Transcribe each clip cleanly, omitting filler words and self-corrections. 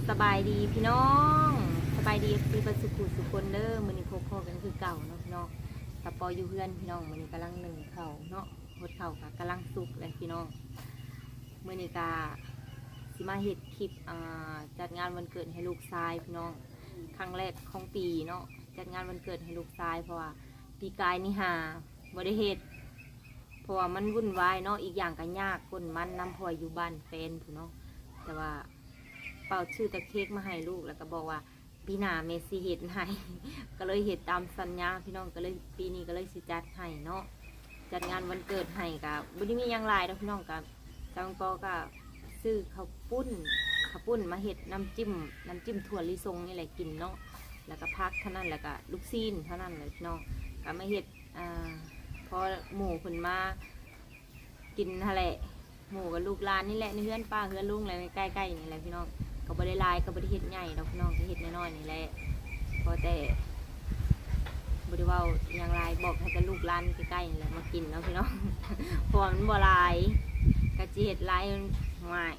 สบายดีพี่น้องสบายดีคือประสุขุสุคนเด้อมื้อนี้พบกันคือเก่าเนาะพี่น้องตะปออยู่เพื่อนพี่น้องมื้อนี้กำลังหนึ่งเข่าเนาะหดเข่าค่ะกำลังสุกเลยพี่น้องมื้อนี้กาสิมาเฮ็ดคลิปจัดงานวันเกิดให้ลูกชายพี่น้องครั้งแรกของปีเนาะจัดงานวันเกิดให้ลูกชายเพราะว่าปีกายนี่หาบ่ได้เฮ็ดเพราะว่ามันวุ่นวายเนาะอีกอย่างก็ยากคนมันนำพอยอยู่บ้านแฟนผู้เนาะแต่ว่าเป่าชื่อตะเค้กมาให้ลูกแล้วก็บอกว่าปีหน้าเมซี่เห็ดให้ก็เลยเห็ดตามสัญญาพี่น้องก็เลยปีนี้ก็เลยสิจัดให้เนาะจัดงานวันเกิดให้กับบุญมียังลายแล้วพี่น้องกับจังปอก็ซื้อข้าวปุ้นมาเห็ดน้ำจิ้มถั่วลิสงนี่แหละกินเนาะแล้วก็พักเท่านั้นแล้วก็ลูกซีนเท่านั้นเลยพี่น้องก็มาเห็ดพอหมูผลมากินทะเลหมูกับลูกหลานนี่แหละเพื่อนป้าเพื่อนลุงอะไรใกล้ๆนี่แหละพี่น้องก็บริลายก็บริเฮ็ดใหญ่ดอกพี่น้องก็เฮ็ดน้อยๆนี่แหละพอแต่บริว่าอย่างไรบอกให้กับลูกหลานใกล้ๆนี่แหละมากินเนาะพี่น้องเพราะมันบ่ลายกะจีเฮ็ดลายมันง่าย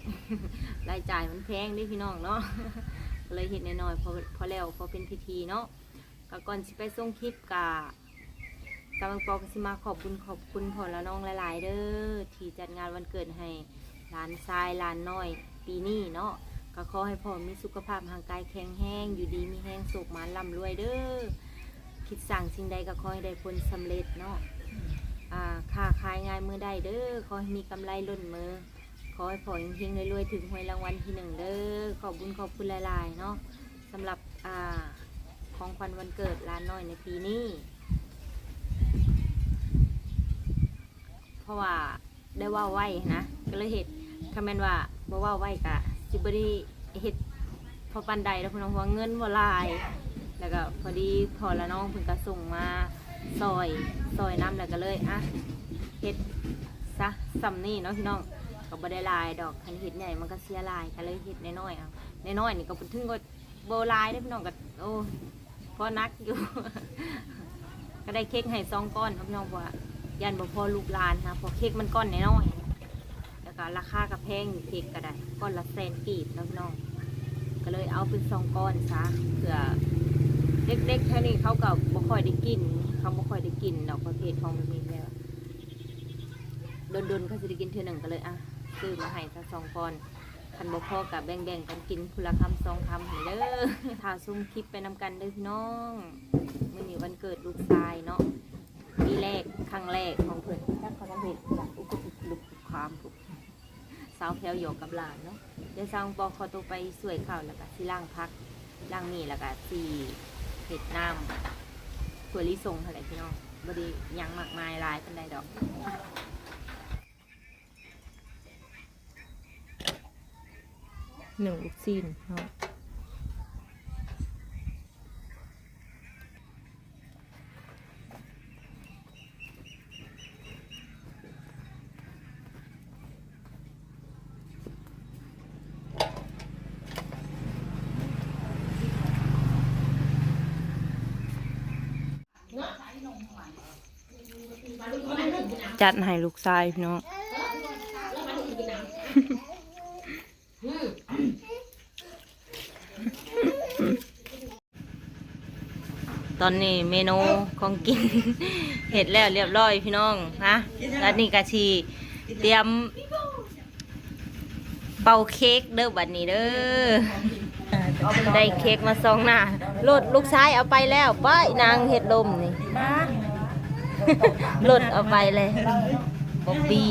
รายจ่ายมันแพงด้วยพี่น้องเนาะก็เลยเฮ็ดน้อยๆพอแล้วพอเป็นพิธีเนาะก็ก่อนสิไปส่งคลิปกะกำลังปอกสิมาขอบคุณพ่อและน้องหลายๆเด้อที่จัดงานวันเกิดให้หลานชายหลานน้อยปีนี้เนาะก็ขอให้พ่อมีสุขภาพร่างกายแข็งแรงอยู่ดีมีแห้งสุขมาร่ำรวยเด้อคิดสั่งสิ่งใดก็ขอให้ได้ผลสำเร็จเนาะค้าขายง่ายมือได้เด้อขอให้มีกำไรล้นมือขอให้พ่อเฮงๆรวยๆถึงหวยรางวัลที่1เด้อขอบคุณหลายๆเนาะสำหรับของขวัญวันเกิดหลานน้อยในปีนี้เพราะว่าได้ว่าไหวนะก็เลยเห็ดคอมเมนต์ว่าบ่ว่าไหวกะสิบดีเห็ดพอปันใดแล้วพี่น้องว่าเงินบ่ลายแล้วก็พอดีพอละน้องเพิ่นก็ส่งมาซอยน้ำแล้วก็เลยเห็ดซะซ้ำนี่เนาะพี่น้องก็บ่ได้ลายดอกคันเห็ดใหญ่มันก็เสียลายก็เลยเห็ดน้อยๆน้อยๆนี่ก็ถึงก็บ่ลายได้พี่น้องก็โอ้พอนักอยู่ ก็ได้เค้กให้2 ก้อนพี่น้องว่ายันบ่พอลูกหลานนะพอเค้กมันก้อนน้อยแล้วก็ราคากับแพงเค้กก็ได้ก้อนละ100,000 กีบนะพี่น้องก็เลยเอาเป็น2 ก้อนซะเผื่อเด็กๆแค่นี้เขาก็บ่ค่อยได้กินดอกประเภทของมันมีแล้วโดนเขาจะได้กินเท่านึงก็เลยซื้อมาให้ซะ2 ก้อนคันบ่พอกับแบ่งกันกินคนละคำ2 คำให้เด้อถ้าซุ่มคลิปไปนำกันเด้อพี่น้องมื้อนี้วันเกิดลูกชายเนาะปีแรกครั้งแรกของเพื่อนจักเขาจะเห็ดจากอุกลุกความถูกสาวแพลวหยอกกับหลานเนาะเดี๋ยวสาวปอเขาตัวไปสวยข่าวแล้วก็ที่ล่างพักล่างนี่แล้วก็ที่เห็ดน้ำถั่วลิสงอะไรพี่น้องบดียังมากมายลายเป็นไดดอก1 ลูกซีนเนาะจัดให้ลูกชายพี่น้องตอนนี้เมนูของกิน เห็ดแล้วเรียบร้อยพี่น้องนะแล้วนี่กะชีเตรียมเป่าเค้กเด้อบัดนี้เด้อได้เค้กมา2 หน้าโหลดลูกชายเอาไปแล้วป้ายนางเห็ดลมนี่หลดเอาไปเลยบ๊อบบี้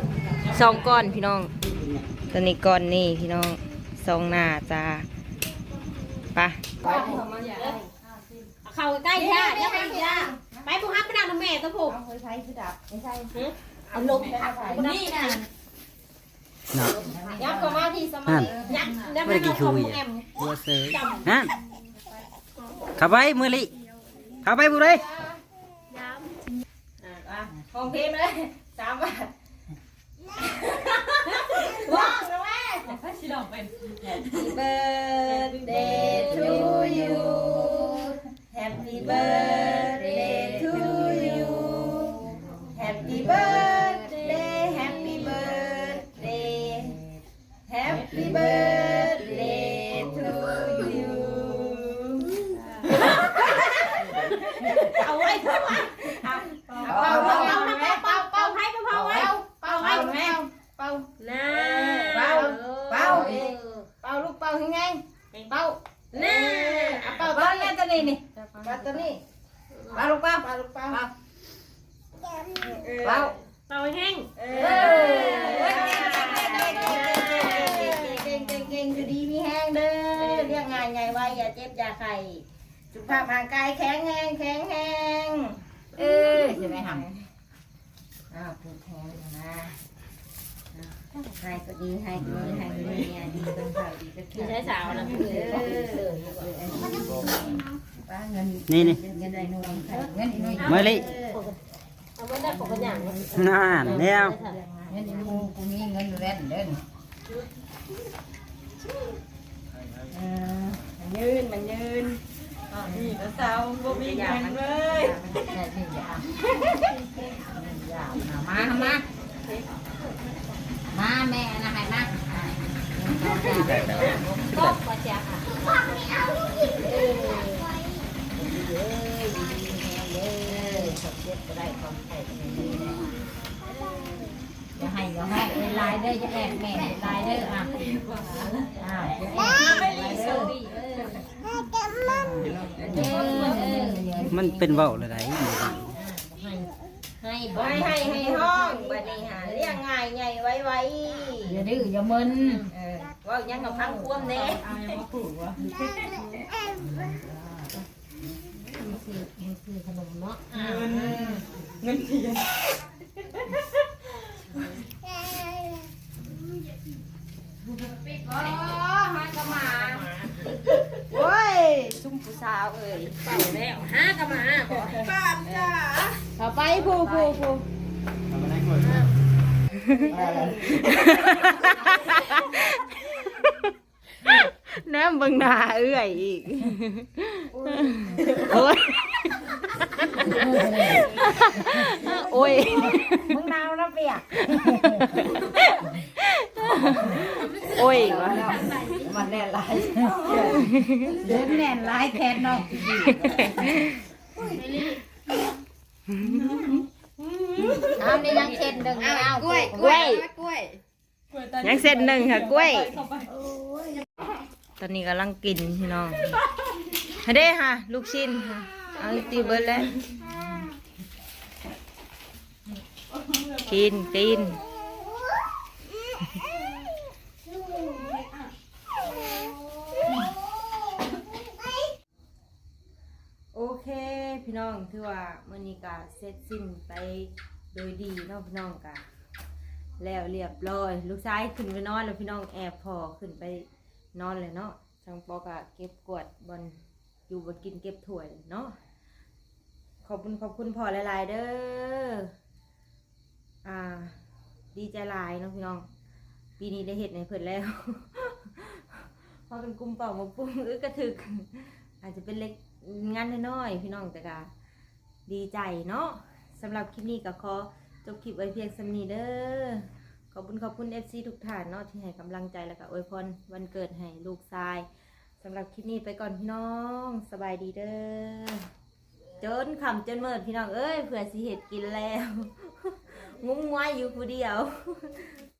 2 ก้อนพี่น้องตัวนี้ก้อนนี่พี่น้อง2 หน้าจ้าไปเข้าใกล้ย่าอย่าไปย่าไปผู้ฮับไปนั่งน้ำแม่ตัวผูกใช้คือดับไม่ใช่เอาลงนี่นะยับก็มาที่สมัยยับไม่กี่คุยบัวเสือนั่นขับไปมือลิขับไปบุรีห้องเพลงเลย3 บาทว้าวนะแม่ชิลองเป็น Happy birthday to you Happy birthday to you Happy birthday Happy birthday Happy birthday าเจ็บยาไข้สุขภาพร่างกายแข็งแรงใช่ไหมทำพูดแทนนะให้ก็ดีให้เนี่ยดีเป็นข่าวดีก็คือใช้สาวนะนี่เงินได้นู่นเงินนู่น มะลิ เอาไว้ได้ของอย่าง น่าแล้ว เงินนู่นกูมีเงินเล่นเด่นมันยืนนี่ก็สาวบ่มีเงินเลยมาแม่นะให้มาก็พอจะค่ะได้ความไข่อย่าให้ลายเด้อจะแอบแม่ลายเด้อมันเป็นเว้าเลยไดให้ห้องบัดนี้หาเรียงง่ายใหญ่ไวอย่าดื้ออย่ามึนว่ายังกับพังควมแน่ขนมเนาะเงินเทียนห้ากระมาโอ้ยซุ่มผู้สาวเอ้ยเป่าแล้ว5กระมาบ่ป้าจ้าเข้าไปผู้น้ำบังหน้าเอื้อยอีกโอ้ยมึงนาวนะเปียกโอ้ยวะมันแน่นลายเดินแน่นลายแทนน้องเอานี่ยังเส้นหนึ่งเอากล้วยยังเส้นหนึ่งค่ะกล้วยตอนนี้กำลังกินพี่น้องเด้ค่ะลูกชิ้นค่ะเอาตีเบิร์ดแล้วกินโอเคพี่น้องถือว่ามื้อนี้ก็เสร็จสิ้นไปโดยดีเนาะพี่น้องก็แล้วเรียบร้อยลูกชายขึ้นไปนอนแล้วพี่น้องแอบพอขึ้นไปนอนเลยเนาะทางปอกะเก็บกวาดบนอยู่บนกินเก็บถ้วยเนาะขอบคุณพ่อหลายๆเด้อดีใจหลายเนาะพี่น้องปีนี้ได้เห็ดในเพิ่นแล้ว พอเป็นกลุ่มเป่ามาปุ้งกระถึกอาจจะเป็นเล็กงานน้อยๆพี่น้องแต่ก็ดีใจเนาะสำหรับคลิปนี้ก็ขอจบคลิปไว้เพียงสำนี้เด้อขอบคุณ FC ทุกท่านเนาะที่ให้กำลังใจแล้วก็อวยพรวันเกิดให้ลูกชายสำหรับคลิปนี้ไปก่อนพี่น้องสบายดีเด้อจนขำจนเมิดพี่น้องเอ้ยเผื่อสิเห็ดกินแล้ว งุ้มง่ายอยู่ผู้เดียว